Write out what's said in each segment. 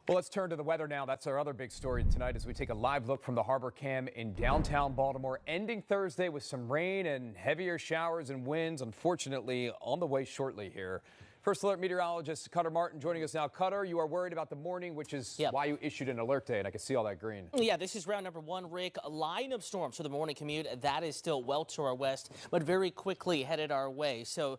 Well, let's turn to the weather now. That's our other big story tonight as we take a live look from the Harbor Cam in downtown Baltimore, ending Thursday with some rain and heavier showers and winds, unfortunately, on the way shortly here. First Alert meteorologist Cutter Martin joining us now. Cutter, you are worried about the morning, which is why you issued an alert day, and I can see all that green. Yeah, this is round number one, Rick. A line of storms for the morning commute. That is still well to our west, but very quickly headed our way. So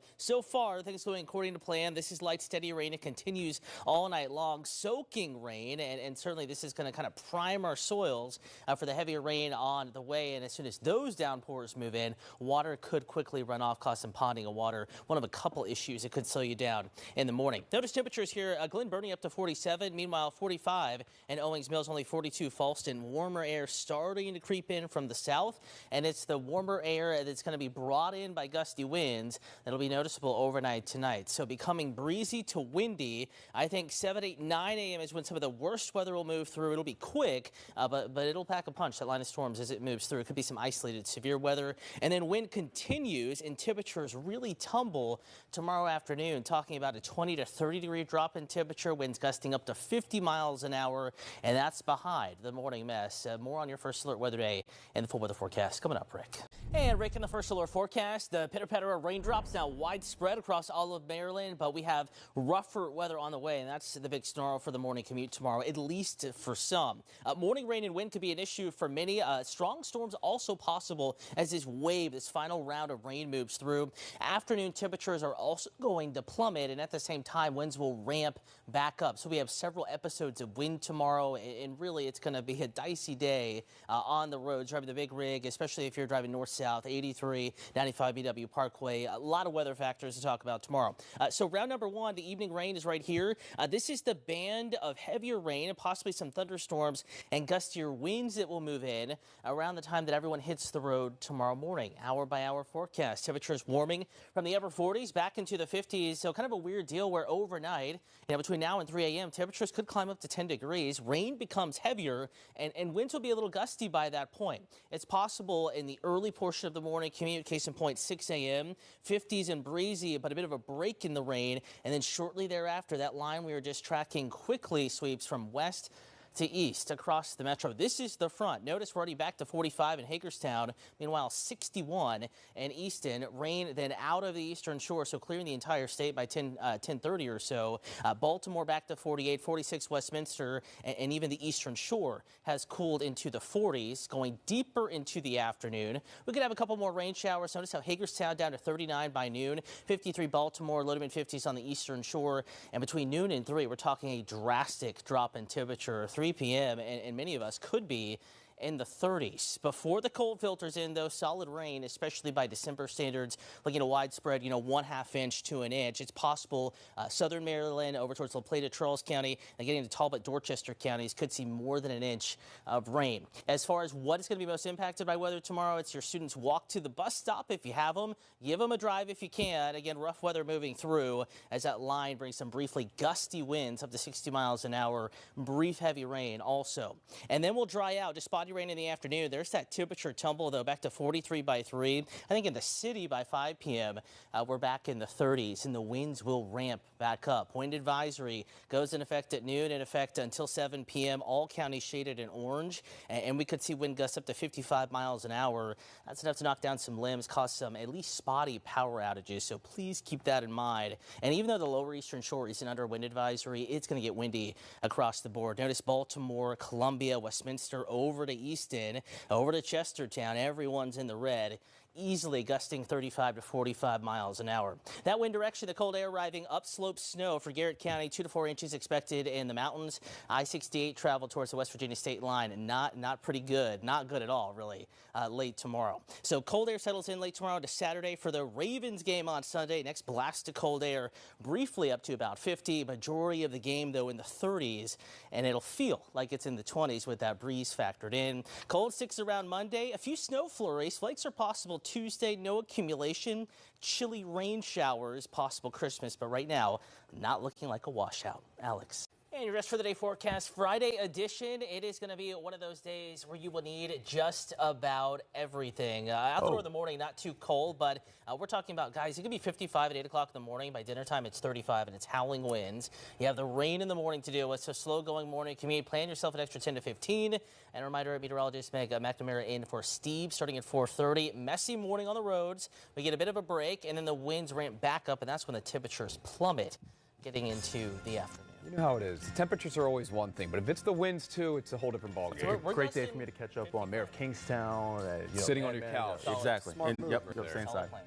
far, things going according to plan. This is light, steady rain. It continues all night long, soaking rain, and certainly this is going to kind of prime our soils for the heavier rain on the way. And as soon as those downpours move in, water could quickly run off, cause some ponding of water. One of a couple issues that could slow you down in the morning. Notice temperatures here, Glen Burnie up to 47, meanwhile 45, and Owings Mills only 42. Falston, warmer air starting to creep in from the south, and it's the warmer air that's going to be brought in by gusty winds that'll be noticeable overnight tonight. So becoming breezy to windy. I think 7, 8, 9 a.m. is when some of the worst weather will move through. It'll be quick, but it'll pack a punch, that line of storms, as it moves through. It could be some isolated severe weather, and then wind continues and temperatures really tumble tomorrow afternoon, talking about a 20 to 30 degree drop in temperature, winds gusting up to 50 miles an hour, and that's behind the morning mess. More on your First Alert weather day and the full weather forecast coming up, Rick. And Rick, in the First Alert forecast, the pitter-patter of raindrops now widespread across all of Maryland, but we have rougher weather on the way, and that's the big snarl for the morning commute tomorrow, at least for some. Morning rain and wind could be an issue for many. Strong storms also possible as this wave, this final round of rain moves through. Afternoon temperatures are also going to plummet, and at the same time, winds will ramp back up. So we have several episodes of wind tomorrow, and really it's going to be a dicey day on the roads, driving the big rig, especially if you're driving north-south, 83, 95 BW Parkway. A lot of weather factors to talk about tomorrow. So round number one, the evening rain is right here. This is the band of heavier rain and possibly some thunderstorms and gustier winds that will move in around the time that everyone hits the road tomorrow morning. Hour by hour forecast. Temperatures warming from the upper 40s back into the 50s. So kind of a weird deal where overnight, between now and 3 a.m., temperatures could climb up to 10 degrees. Rain becomes heavier, and winds will be a little gusty by that point. It's possible in the early portion of the morning commute, case in point 6 a.m., 50s and breezy, but a bit of a break in the rain. And then shortly thereafter, that line we were just tracking quickly sweeps from west to east across the metro. This is the front. Notice we're already back to 45 in Hagerstown. Meanwhile, 61 in Easton. Rain then out of the eastern shore, so clearing the entire state by 10:30 or so. Baltimore back to 48, 46 Westminster, and even the eastern shore has cooled into the 40s, going deeper into the afternoon. We could have a couple more rain showers. Notice how Hagerstown down to 39 by noon, 53 Baltimore, low to mid 50s on the eastern shore, and between noon and 3, we're talking a drastic drop in temperature. 3 p.m. and many of us could be in the 30s. Before the cold filters in, though, solid rain, especially by December standards, looking at a widespread, 1/2 inch to an inch. It's possible southern Maryland over towards La Plata, Charles County, and getting to Talbot, Dorchester counties could see more than an inch of rain. As far as what is going to be most impacted by weather tomorrow, it's your students walk to the bus stop if you have them. Give them a drive if you can. Again, rough weather moving through as that line brings some briefly gusty winds up to 60 miles an hour, brief heavy rain also. And then we'll dry out. Just spotty rain in the afternoon. There's that temperature tumble, though, back to 43 by 3. I think in the city by 5 p.m., we're back in the 30s, and the winds will ramp back up. Wind advisory goes in effect at noon, in effect until 7 p.m. All counties shaded in orange, and we could see wind gusts up to 55 miles an hour. That's enough to knock down some limbs, cause some at least spotty power outages, so please keep that in mind. And even though the lower eastern shore isn't under a wind advisory, it's going to get windy across the board. Notice Baltimore, Columbia, Westminster, over to Easton, over to Chestertown. Everyone's in the red, easily gusting 35 to 45 miles an hour. That wind direction, the cold air arriving, upslope snow for Garrett County, 2 to 4 inches expected in the mountains. I-68 travel towards the West Virginia state line, and not pretty good, not good at all, really, late tomorrow. So cold air settles in late tomorrow to Saturday for the Ravens game on Sunday. Next blast of cold air, briefly up to about 50. Majority of the game, though, in the 30s, and it'll feel like it's in the 20s with that breeze factored in. Cold sticks around Monday. A few snow flurries. Flakes are possible Tuesday. No accumulation. Chilly rain showers possible Christmas, but right now, not looking like a washout. Alex. And your rest for the day forecast, Friday edition. It is going to be one of those days where you will need just about everything. Out there in the morning, not too cold, but we're talking about, guys, it could be 55 at 8 o'clock in the morning. By dinner time, it's 35 and it's howling winds. You have the rain in the morning to deal with, so slow going morning commute. Plan yourself an extra 10 to 15. And a reminder, meteorologist Meg McNamara in for Steve starting at 4:30. Messy morning on the roads. We get a bit of a break, and then the winds ramp back up, and that's when the temperatures plummet getting into the afternoon. You know how it is. The temperatures are always one thing, but if it's the winds too, it's a whole different ballgame. So great day for me to catch up on Mayor of Kingstown. Sitting on your couch. Exactly. Smart move Yep, right there. same side. Plan.